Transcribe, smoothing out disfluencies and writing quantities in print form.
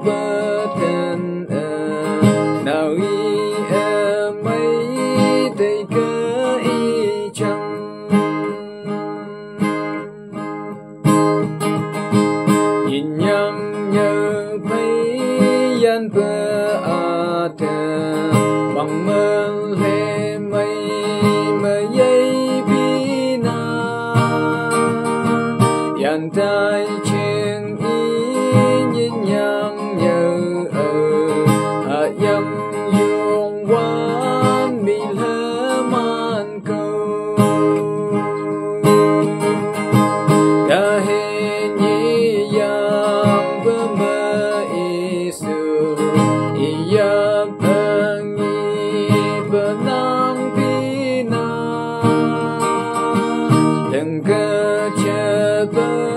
bơ thân nào y mấy tay cơ y chăng nhìn nhang nhớ thấy yan bơ thơ bằng mơ lê mây mơ dây bi na yan tai trên y nhìn nhang nhớ yam yung wan mi lơ man câu đã hẹn nhị yang bơ mơ isu yam ang y bơ nang bi na đừng cơ chờ bơ